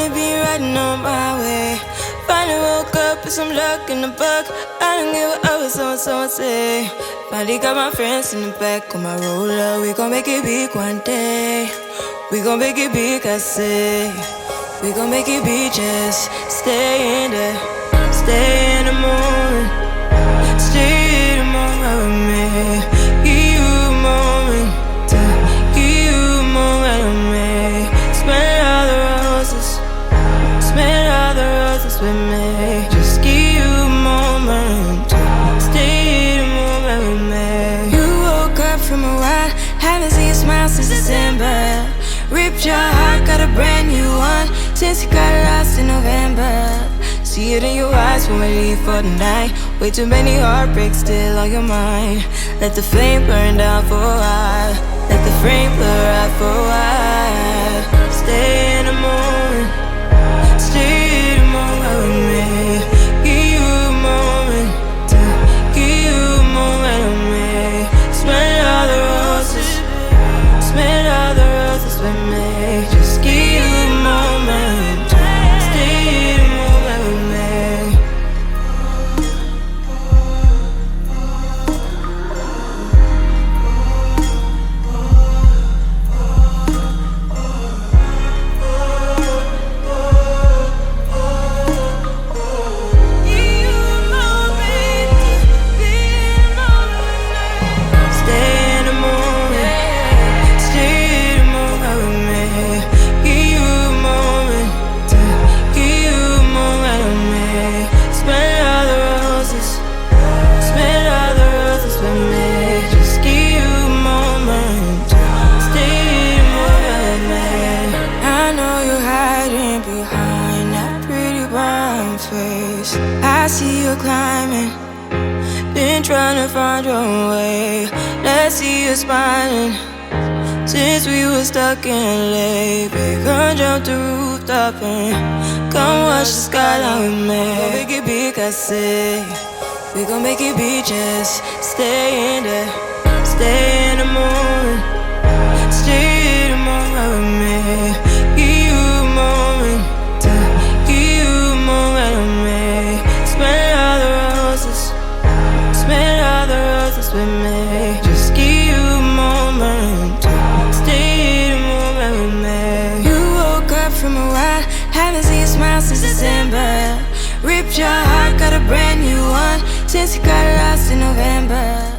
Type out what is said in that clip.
Finally be riding on my way. Finally woke up with some luck in the book. I don't give a what someone say. Finally got my friends in the back of my roller. We gon' make it big one day. We gon' make it big, I say. We gon' make it big, just stay in there. Stay in the moment. Stay in the moment with me. Give you a moment. Give you a moment with me. Smell all the roses. Smell all the roses with me. Just give you a moment. Stay in the moment with me. You woke up from a while. Haven't seen you smile since December. Ripped your heart, got a brand new one since you got lost in November. See it in your eyes when we leave for the night. Way too many heartbreaks still on your mind. Let the flame burn down for a while. Let the flame blur out for a while. Stay in the moment. Stay in the moment with me. Give you a moment. Give you a moment with me. Smell all the roses. Smell all the roses with me. Just give you a moment. Stay in the moment with me. I see you climbing, been trying to find your way. Let's see you smiling. Since we were stuck in LA, babe, come jump the rooftop and come watch the skyline with me. We gon' make it big, I say. We gon' make it big, just stay in there. Stay in the moment. Stay in the moment with me. Give you a moment. Give you a moment with me. Smell all the roses. Smell all the roses with me. Just give you a moment. Stay in the moment with me. You woke up from a while. Haven't seen you smile since December. Ripped your heart, got a brand new one since you got lost in November.